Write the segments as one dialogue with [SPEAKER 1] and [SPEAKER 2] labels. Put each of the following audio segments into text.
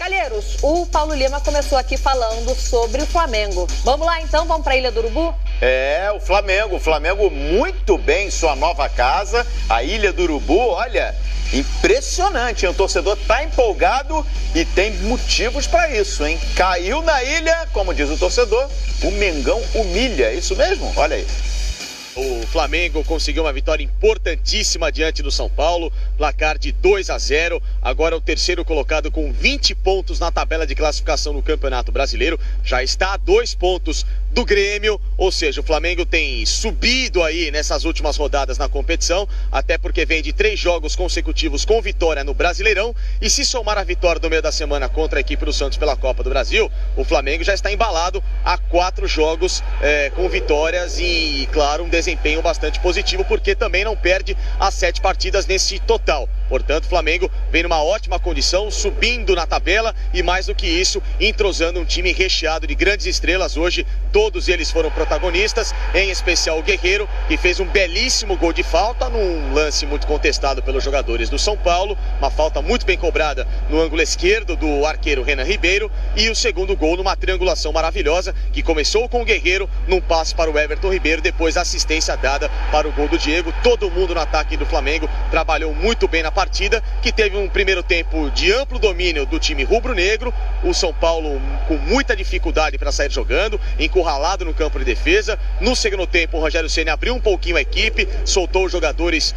[SPEAKER 1] Calheiros, o Paulo Lima começou aqui falando sobre o Flamengo. Vamos lá então, vamos para a Ilha do Urubu?
[SPEAKER 2] O Flamengo muito bem em sua nova casa, a Ilha do Urubu, olha, impressionante, hein? O torcedor tá empolgado e tem motivos para isso, hein? Caiu na ilha, como diz o torcedor, o Mengão humilha, é isso mesmo? Olha aí.
[SPEAKER 3] O Flamengo conseguiu uma vitória importantíssima diante do São Paulo, placar de 2-0, agora o terceiro colocado com 20 pontos na tabela de classificação no Campeonato Brasileiro, já está a 2 pontos do Grêmio, ou seja, o Flamengo tem subido aí nessas últimas rodadas na competição, até porque vem de 3 jogos consecutivos com vitória no Brasileirão, e se somar a vitória do meio da semana contra a equipe do Santos pela Copa do Brasil, o Flamengo já está embalado a 4 jogos com vitórias e, claro, um desempenho bastante positivo, porque também não perde as 7 partidas nesse total. Portanto, o Flamengo vem numa ótima condição, subindo na tabela e, mais do que isso, entrosando um time recheado de grandes estrelas. Hoje, todos eles foram protagonistas, em especial o Guerreiro, que fez um belíssimo gol de falta num lance muito contestado pelos jogadores do São Paulo, uma falta muito bem cobrada no ângulo esquerdo do arqueiro Renan Ribeiro, e o segundo gol numa triangulação maravilhosa, que começou com o Guerreiro, num passe para o Everton Ribeiro, depois a assistência dada para o gol do Diego. Todo mundo no ataque do Flamengo trabalhou muito bem na partida, que teve um primeiro tempo de amplo domínio do time rubro-negro, o São Paulo com muita dificuldade para sair jogando, encurralado no campo de defesa. No segundo tempo, o Rogério Ceni abriu um pouquinho a equipe, soltou os jogadores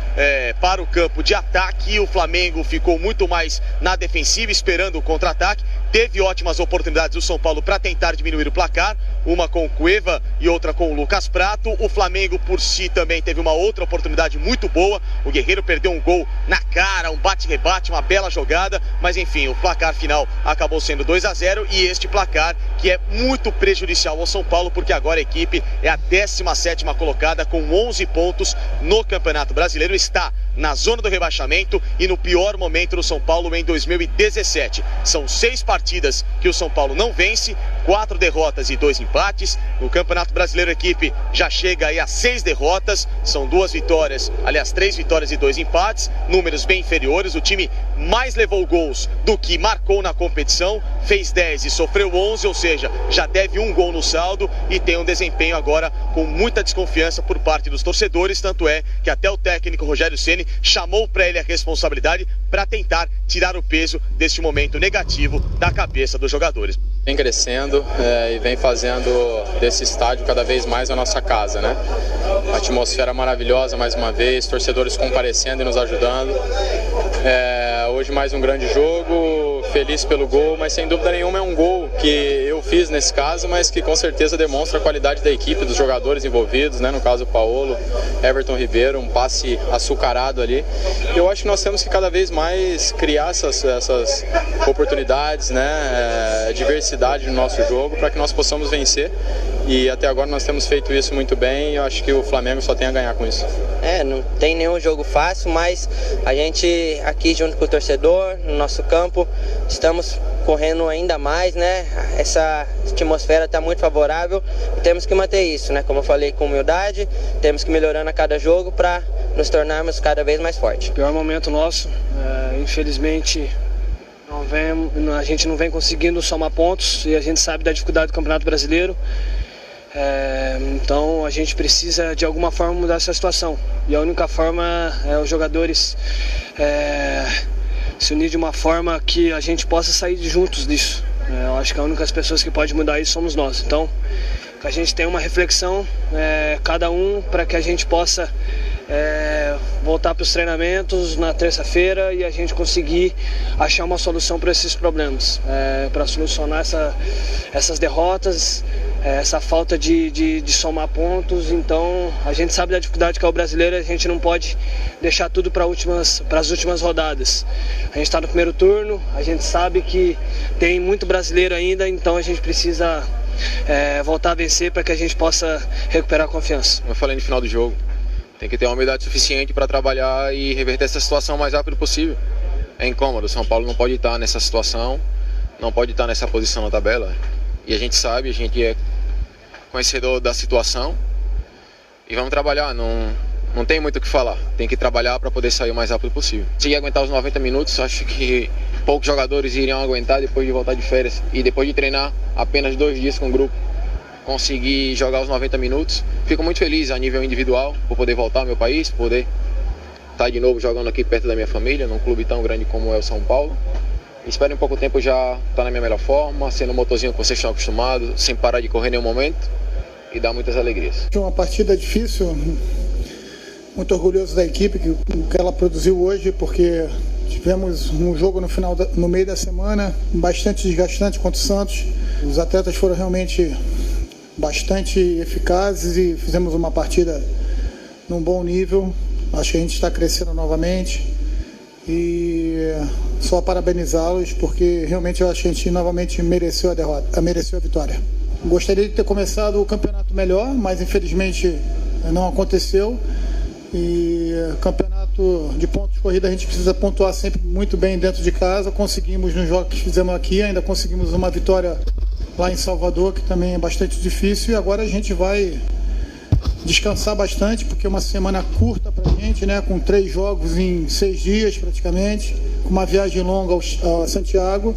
[SPEAKER 3] para o campo de ataque, e o Flamengo ficou muito mais na defensiva, esperando o contra-ataque. Teve ótimas oportunidades do São Paulo para tentar diminuir o placar, uma com o Cueva e outra com o Lucas Prato. O Flamengo por si também teve uma outra oportunidade muito boa, o Guerreiro perdeu um gol na cara, um bate-rebate, uma bela jogada, mas enfim, o placar final acabou sendo 2-0, e este placar que é muito prejudicial ao São Paulo, porque agora a equipe é a 17ª colocada com 11 pontos no Campeonato Brasileiro, está na zona do rebaixamento e no pior momento do São Paulo em 2017. São 6 partidas que o São Paulo não vence, 4 derrotas e 2 empates. No Campeonato Brasileiro a equipe já chega aí a 6 derrotas, são 2 vitórias, aliás 3 vitórias e 2 empates, números bem inferiores. O time mais levou gols do que marcou na competição, fez 10 e sofreu 11, ou seja, já deve 1 gol no saldo e tem um desempenho agora com muita desconfiança por parte dos torcedores, tanto é que até o técnico Rogério Ceni chamou para ele a responsabilidade para tentar tirar o peso deste momento negativo da cabeça dos jogadores.
[SPEAKER 4] Vem crescendo e vem fazendo desse estádio cada vez mais a nossa casa, né? Uma atmosfera maravilhosa mais uma vez, torcedores comparecendo e nos ajudando. Hoje mais um grande jogo, feliz pelo gol, mas sem dúvida nenhuma é um gol que eu fiz nesse caso, mas que com certeza demonstra a qualidade da equipe, dos jogadores envolvidos, né? No caso o Paulo, Everton Ribeiro, um passe açucarado ali. Eu acho que nós temos que cada vez mais criar essas oportunidades, né? Diversidade no nosso jogo para que nós possamos vencer, e até agora nós temos feito isso muito bem, e eu acho que o Flamengo só tem a ganhar com isso.
[SPEAKER 5] Não tem nenhum jogo fácil, mas a gente aqui junto com o torcedor, no nosso campo, estamos correndo ainda mais, né? Essa atmosfera está muito favorável e temos que manter isso, né? Como eu falei, com humildade, temos que ir melhorando a cada jogo para nos tornarmos cada vez mais fortes.
[SPEAKER 6] Pior momento nosso, infelizmente a gente não vem conseguindo somar pontos, e a gente sabe da dificuldade do Campeonato Brasileiro. Então a gente precisa de alguma forma mudar essa situação, e a única forma é os jogadores se unir de uma forma que a gente possa sair juntos disso. Eu acho que as únicas pessoas que podem mudar isso somos nós. Então que a gente tenha uma reflexão, cada um, para que a gente possa voltar para os treinamentos na terça-feira e a gente conseguir achar uma solução para esses problemas, para solucionar essas derrotas, essa falta de somar pontos. Então a gente sabe da dificuldade que é o brasileiro, a gente não pode deixar tudo para as últimas rodadas. A gente está no primeiro turno, a gente sabe que tem muito brasileiro ainda, então a gente precisa voltar a vencer para que a gente possa recuperar a confiança.
[SPEAKER 7] Como eu falei no final do jogo, tem que ter uma humildade suficiente para trabalhar e reverter essa situação o mais rápido possível. É incômodo, o São Paulo não pode estar nessa situação, não pode estar nessa posição na tabela. E a gente sabe, a gente é conhecedor da situação e vamos trabalhar, não tem muito o que falar. Tem que trabalhar para poder sair o mais rápido possível. Se aguentar os 90 minutos, acho que poucos jogadores iriam aguentar depois de voltar de férias e depois de treinar apenas 2 dias com o grupo, conseguir jogar os 90 minutos. Fico muito feliz a nível individual por poder voltar ao meu país, poder estar de novo jogando aqui perto da minha família, num clube tão grande como é o São Paulo. Espero em pouco tempo já estar na minha melhor forma, sendo o motorzinho que vocês estão acostumados, sem parar de correr em nenhum momento e dar muitas alegrias.
[SPEAKER 8] Uma partida difícil, muito orgulhoso da equipe que ela produziu hoje, porque tivemos um jogo no meio da semana bastante desgastante contra o Santos. Os atletas foram realmente bastante eficazes e fizemos uma partida num bom nível. Acho que a gente está crescendo novamente e só parabenizá-los, porque realmente eu acho que a gente novamente mereceu a vitória. Gostaria de ter começado o campeonato melhor, mas infelizmente não aconteceu. E campeonato de pontos de corrida a gente precisa pontuar sempre muito bem dentro de casa. Conseguimos nos jogos que fizemos aqui, ainda conseguimos uma vitória lá em Salvador, que também é bastante difícil. E agora a gente vai descansar bastante, porque é uma semana curta pra gente, né? Com 3 jogos em 6 dias praticamente, com uma viagem longa a Santiago.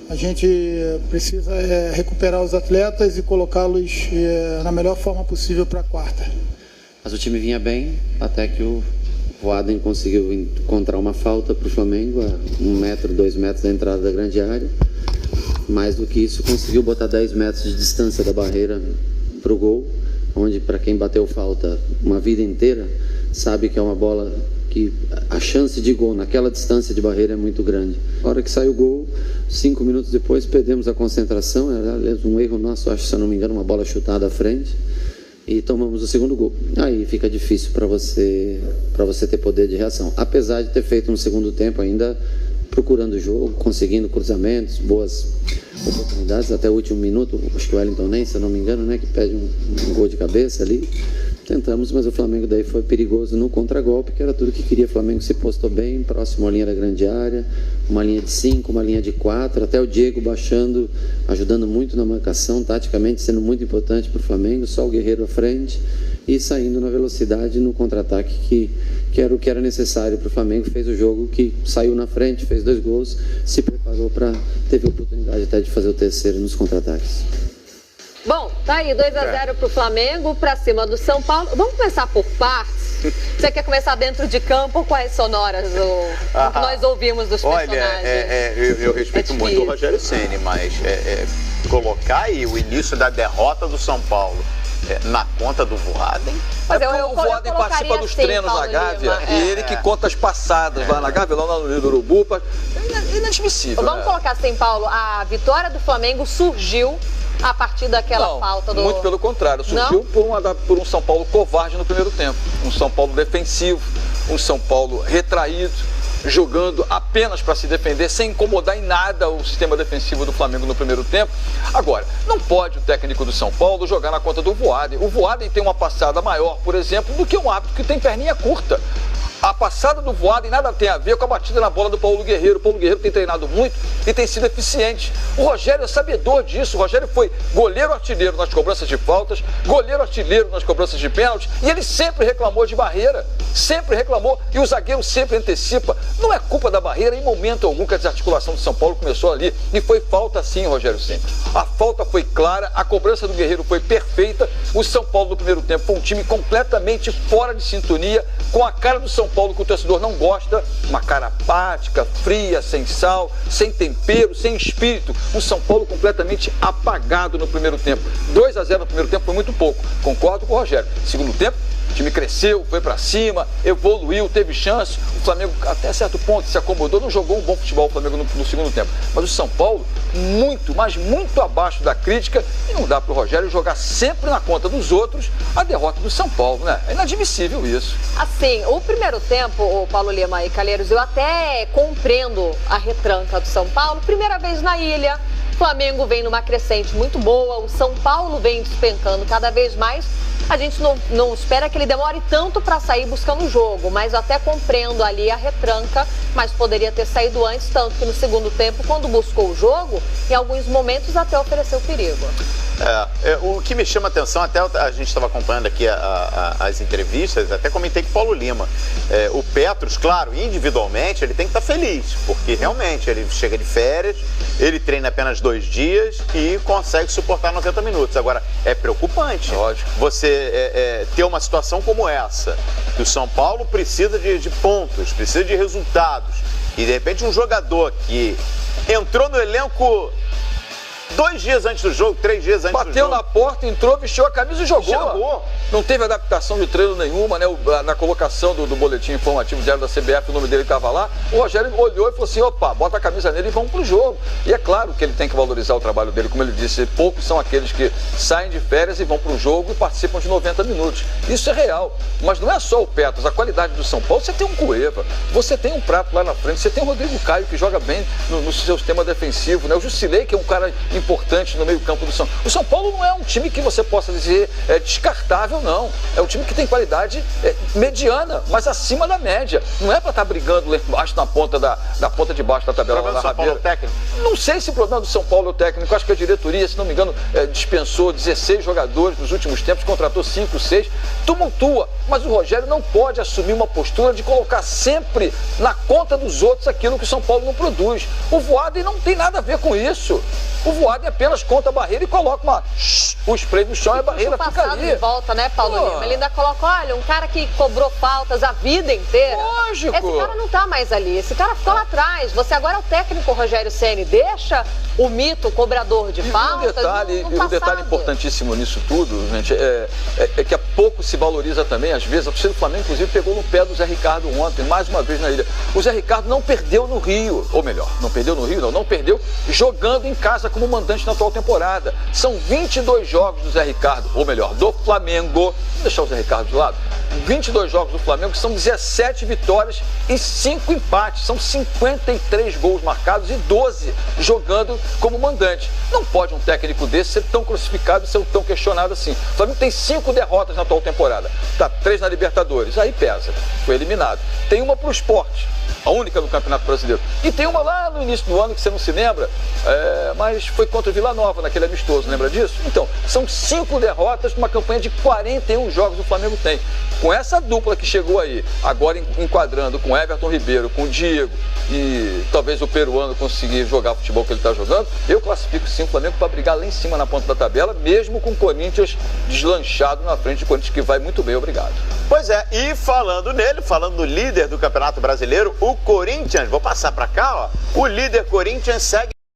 [SPEAKER 8] A gente precisa recuperar os atletas e colocá-los na melhor forma possível para a quarta.
[SPEAKER 9] Mas o time vinha bem, até que o Voaden conseguiu encontrar uma falta para o Flamengo, a 1 metro, 2 metros da entrada da grande área. Mais do que isso, conseguiu botar 10 metros de distância da barreira para o gol, onde, para quem bateu falta uma vida inteira, sabe que é uma bola que a chance de gol naquela distância de barreira é muito grande. Na hora que sai o gol, 5 minutos depois, perdemos a concentração, era um erro nosso, acho, se eu não me engano, uma bola chutada à frente, e tomamos o segundo gol. Aí fica difícil para você ter poder de reação. Apesar de ter feito um segundo tempo ainda procurando o jogo, conseguindo cruzamentos, boas oportunidades, até o último minuto, acho que o Wellington nem, se eu não me engano, né, que pede um gol de cabeça ali. Tentamos, mas o Flamengo daí foi perigoso no contragolpe, que era tudo que queria. O Flamengo se postou bem, próximo à linha da grande área, uma linha de 5, uma linha de 4, até o Diego baixando, ajudando muito na marcação, taticamente sendo muito importante para o Flamengo, só o Guerreiro à frente e saindo na velocidade no contra-ataque que era o que era necessário para o Flamengo. Fez o jogo, que saiu na frente, fez 2 gols, se preparou teve a oportunidade até de fazer o terceiro nos contra-ataques.
[SPEAKER 1] Bom, tá aí 2-0 pro Flamengo, pra cima do São Paulo. Vamos começar por partes? Você quer começar dentro de campo ou quais sonoras que nós ouvimos dos personagens?
[SPEAKER 2] Olha, eu respeito muito o Rogério Ceni, mas colocar aí o início da derrota do São Paulo na conta do Voaden.
[SPEAKER 10] Mas o Voaden participa dos treinos na Gávea e ele que conta as passadas lá na Gávea, lá no Rio do Urubu. É inadmissível.
[SPEAKER 1] Vamos colocar assim, Paulo, a vitória do Flamengo surgiu a partir daquela falta do...
[SPEAKER 10] Muito pelo contrário, surgiu por um São Paulo covarde no primeiro tempo, um São Paulo defensivo, um São Paulo retraído, jogando apenas para se defender, sem incomodar em nada o sistema defensivo do Flamengo no primeiro tempo. Agora, não pode o técnico do São Paulo jogar na conta do Voaden. O Voaden tem uma passada maior, por exemplo, do que um árbitro que tem perninha curta. A passada do Voaden nada tem a ver com a batida na bola do Paulo Guerreiro. O Paulo Guerreiro tem treinado muito e tem sido eficiente. O Rogério é sabedor disso. O Rogério foi goleiro artilheiro nas cobranças de faltas, goleiro artilheiro nas cobranças de pênalti, e ele sempre reclamou de barreira. Sempre reclamou, e o zagueiro sempre antecipa. Não é culpa da barreira em momento algum que a desarticulação do São Paulo começou ali. E foi falta sim, Rogério Ceni. A falta foi clara, a cobrança do Guerreiro foi perfeita. O São Paulo no primeiro tempo foi um time completamente fora de sintonia, com a cara do São Paulo que o torcedor não gosta, uma cara apática, fria, sem sal, sem tempero, sem espírito. Um São Paulo completamente apagado no primeiro tempo. 2-0 no primeiro tempo foi muito pouco. Concordo com o Rogério. Segundo tempo, o time cresceu, foi pra cima, evoluiu, teve chance. O Flamengo até certo ponto se acomodou, não jogou um bom futebol o Flamengo no segundo tempo. Mas o São Paulo, muito, mas muito abaixo da crítica, e não dá pro Rogério jogar sempre na conta dos outros a derrota do São Paulo, né? É inadmissível isso.
[SPEAKER 1] Assim, o primeiro tempo, o Paulo Lima e Calheiros, eu até compreendo a retranca do São Paulo. Primeira vez na ilha, o Flamengo vem numa crescente muito boa, o São Paulo vem despencando cada vez mais. A gente não espera que ele demore tanto para sair buscando o jogo, mas eu até compreendo ali a retranca, mas poderia ter saído antes, tanto que no segundo tempo, quando buscou o jogo, em alguns momentos até ofereceu perigo.
[SPEAKER 2] O que me chama a atenção, até a gente estava acompanhando aqui as entrevistas, até comentei com o Paulo Lima. O Petros, claro, individualmente, ele tem que estar feliz, porque realmente ele chega de férias, ele treina apenas 2 dias e consegue suportar 90 minutos. Agora, é preocupante.
[SPEAKER 10] Lógico.
[SPEAKER 2] Você ter uma situação como essa, que o São Paulo precisa de pontos, precisa de resultados, e de repente um jogador que entrou no elenco 2 dias antes do jogo, 3 dias antes do jogo.
[SPEAKER 10] Bateu na porta, entrou, vestiu a camisa e jogou. Não teve adaptação de treino nenhuma, né? Na colocação do boletim informativo diário da CBF, o nome dele estava lá. O Rogério olhou e falou assim, opa, bota a camisa nele e vamos pro jogo. E é claro que ele tem que valorizar o trabalho dele, como ele disse, poucos são aqueles que saem de férias e vão pro jogo e participam de 90 minutos. Isso é real. Mas não é só o Petros, a qualidade do São Paulo, você tem um Cueva, você tem um Prato lá na frente, você tem o Rodrigo Caio, que joga bem no seu sistema defensivo, né? O Jusilei, que é um cara importante no meio campo do São Paulo. O São Paulo não é um time que você possa dizer descartável, não. É um time que tem qualidade mediana, mas acima da média. Não é para estar brigando lá embaixo, na ponta ponta de baixo da tabela. O problema do São Paulo é o técnico? Não sei se o problema do São Paulo é o técnico. Acho que a diretoria, se não me engano, dispensou 16 jogadores nos últimos tempos, contratou 5, 6, tumultua. Mas o Rogério não pode assumir uma postura de colocar sempre na conta dos outros aquilo que o São Paulo não produz. O Voaden não tem nada a ver com isso. O Voaden apenas conta a barreira e coloca o spray no chão e a barreira fica ali.
[SPEAKER 1] De volta, né, Paulo Lima? Ele ainda coloca, olha, um cara que cobrou faltas a vida inteira.
[SPEAKER 10] Lógico.
[SPEAKER 1] Esse cara não tá mais ali, esse cara ficou lá atrás. Você agora é o técnico Rogério Ceni, deixa o mito, o cobrador de faltas.
[SPEAKER 10] Um detalhe importantíssimo nisso tudo, gente, é que há pouco se valoriza também, às vezes, a torcida do Flamengo, inclusive, pegou no pé do Zé Ricardo ontem, mais uma vez na ilha. O Zé Ricardo não perdeu no Rio, ou melhor, não perdeu no Rio, não perdeu jogando em casa como mandante na atual temporada. São 22 jogos do Zé Ricardo, ou melhor, do Flamengo, vou deixar o Zé Ricardo de lado, 22 jogos do Flamengo, que são 17 vitórias e 5 empates, são 53 gols marcados e 12 jogando como mandante. Não pode um técnico desse ser tão crucificado e ser tão questionado assim. O Flamengo tem 5 derrotas na atual temporada, tá 3 na Libertadores, aí pesa, foi eliminado. Tem uma pro Sport, a única no Campeonato Brasileiro. E tem uma lá no início do ano que você não se lembra, mas foi contra o Vila Nova, naquele amistoso, lembra disso? Então, são 5 derrotas numa campanha de 41 jogos o Flamengo tem. Com essa dupla que chegou aí, agora enquadrando com Everton Ribeiro, com o Diego e talvez o peruano conseguir jogar o futebol que ele está jogando, eu classifico sim o Flamengo para brigar lá em cima na ponta da tabela, mesmo com o Corinthians deslanchado na frente, de Corinthians que vai muito bem, obrigado.
[SPEAKER 2] Pois é, e falando nele, falando do líder do Campeonato Brasileiro, o Corinthians, vou passar para cá, ó, o líder Corinthians segue